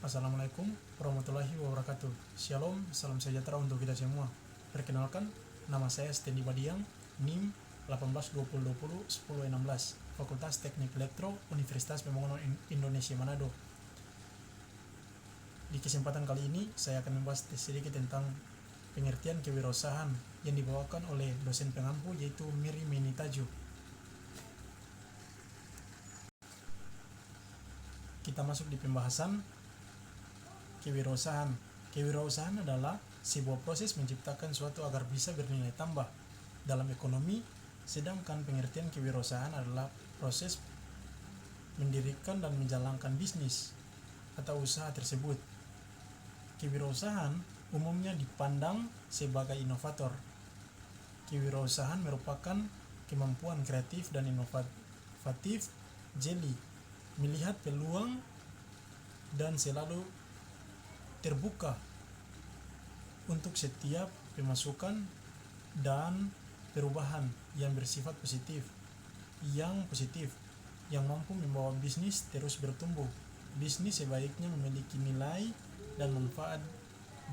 Assalamualaikum warahmatullahi wabarakatuh. Shalom, salam sejahtera untuk kita semua. Perkenalkan, nama saya Stendi Badiang, NIM 1820201016, Fakultas Teknik Elektro, Universitas Pembangunan Indonesia Manado. Di kesempatan kali ini, saya akan membahas sedikit tentang pengertian kewirausahaan yang dibawakan oleh dosen pengampu yaitu Miri Menitaju. Kita masuk di pembahasan kewirausahaan. Kewirausahaan adalah sebuah proses menciptakan suatu agar bisa bernilai tambah dalam ekonomi, sedangkan pengertian kewirausahaan adalah proses mendirikan dan menjalankan bisnis atau usaha tersebut. Kewirausahaan umumnya dipandang sebagai inovator. Kewirausahaan merupakan kemampuan kreatif dan inovatif jeli melihat peluang dan selalu terbuka untuk setiap pemasukan dan perubahan yang bersifat positif yang mampu membawa bisnis terus bertumbuh. Bisnis sebaiknya memiliki nilai dan manfaat,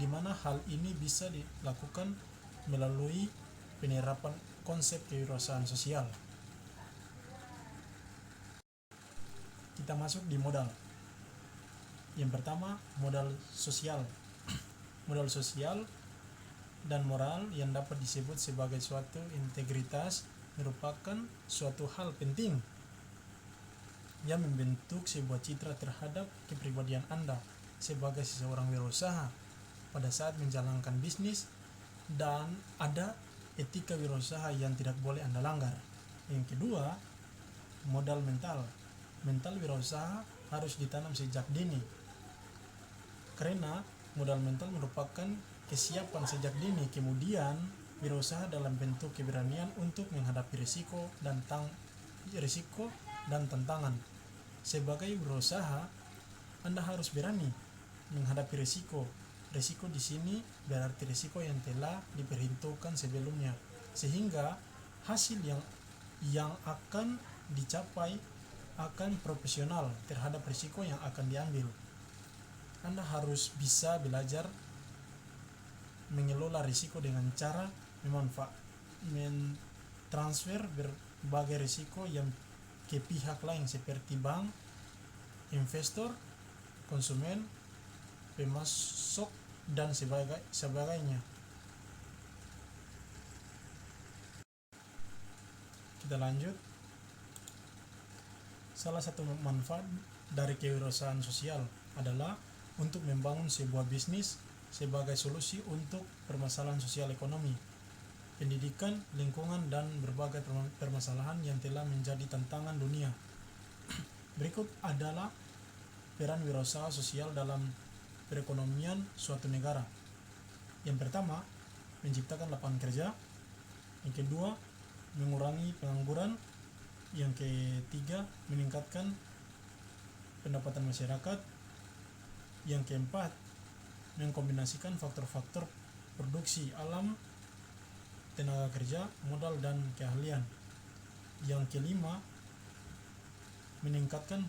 di mana hal ini bisa dilakukan melalui penerapan konsep kewirausahaan sosial. Kita masuk di modal. Yang pertama, modal sosial. Modal sosial dan moral yang dapat disebut sebagai suatu integritas merupakan suatu hal penting yang membentuk sebuah citra terhadap kepribadian Anda sebagai seseorang wirausaha pada saat menjalankan bisnis, dan ada etika wirausaha yang tidak boleh Anda langgar. Yang kedua, modal mental. Mental wirausaha harus ditanam sejak dini, karena modal mental merupakan kesiapan sejak dini. Kemudian wirausaha dalam bentuk keberanian untuk menghadapi risiko dan tantangan. Sebagai wirausaha, Anda harus berani menghadapi risiko. Risiko di sini berarti risiko yang telah diperhitungkan sebelumnya, sehingga hasil yang akan dicapai akan profesional terhadap risiko yang akan diambil. Anda harus bisa belajar mengelola risiko dengan cara mentransfer berbagai risiko yang ke pihak lain seperti bank, investor, konsumen, pemasok, dan sebagainya. Kita lanjut. Salah satu manfaat dari kewirausahaan sosial adalah untuk membangun sebuah bisnis sebagai solusi untuk permasalahan sosial ekonomi, pendidikan, lingkungan, dan berbagai permasalahan yang telah menjadi tantangan dunia. Berikut adalah peran wirausaha sosial dalam perekonomian suatu negara. Yang pertama, menciptakan lapangan kerja. Yang kedua, mengurangi pengangguran. Yang ketiga, meningkatkan pendapatan masyarakat. Yang keempat, mengkombinasikan faktor-faktor produksi alam, tenaga kerja, modal, dan keahlian. Yang kelima, meningkatkan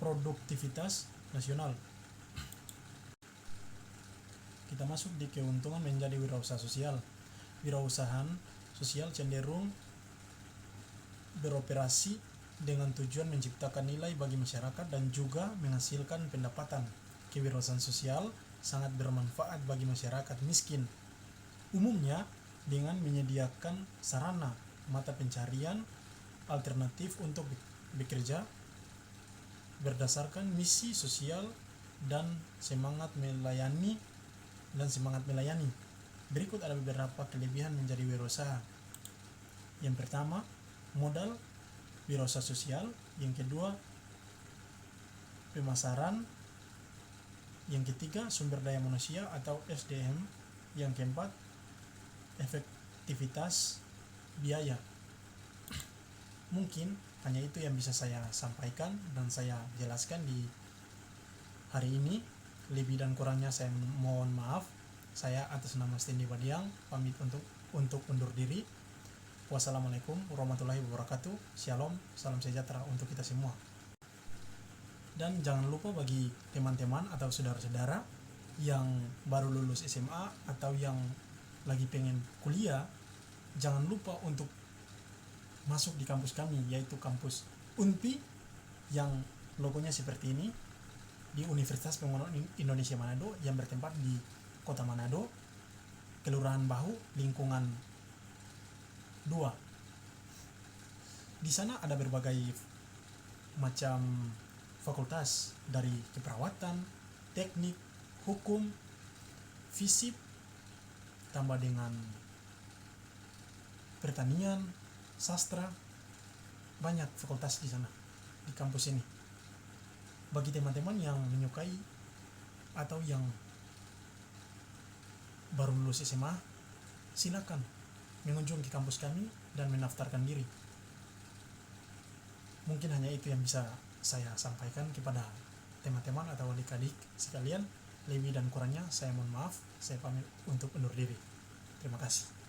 produktivitas nasional. Kita masuk di keuntungan menjadi wirausaha sosial. Wirausahaan sosial cenderung beroperasi dengan tujuan menciptakan nilai bagi masyarakat dan juga menghasilkan pendapatan. Kewirausahaan sosial sangat bermanfaat bagi masyarakat miskin, umumnya dengan menyediakan sarana mata pencarian alternatif untuk bekerja berdasarkan misi sosial dan semangat melayani. Berikut ada beberapa kelebihan menjadi wirausaha. Yang pertama, modal wirausaha sosial. Yang kedua, pemasaran. Yang ketiga, sumber daya manusia atau SDM. Yang keempat, efektivitas biaya. Mungkin hanya itu yang bisa saya sampaikan dan saya jelaskan di hari ini. Lebih dan kurangnya saya mohon maaf. Saya atas nama Stendi Badiang pamit untuk undur diri. Wassalamualaikum warahmatullahi wabarakatuh. Shalom, salam sejahtera untuk kita semua. Dan jangan lupa bagi teman-teman atau saudara-saudara yang baru lulus SMA atau yang lagi pengen kuliah, jangan lupa untuk masuk di kampus kami, yaitu kampus UNPI yang logonya seperti ini, di Universitas Pengembangan Indonesia Manado yang bertempat di Kota Manado, Kelurahan Bahu, lingkungan 2. Di sana ada berbagai macam fakultas, dari keperawatan, teknik, hukum, fisip, tambah dengan pertanian, sastra, banyak fakultas di sana di kampus ini. Bagi teman-teman yang menyukai atau yang baru lulus SMA, silakan mengunjungi kampus kami dan mendaftarkan diri. Mungkin hanya itu yang bisa saya sampaikan kepada teman-teman atau adik-adik sekalian. Lebih dan kurangnya saya mohon maaf. Saya pamit untuk undur diri. Terima kasih.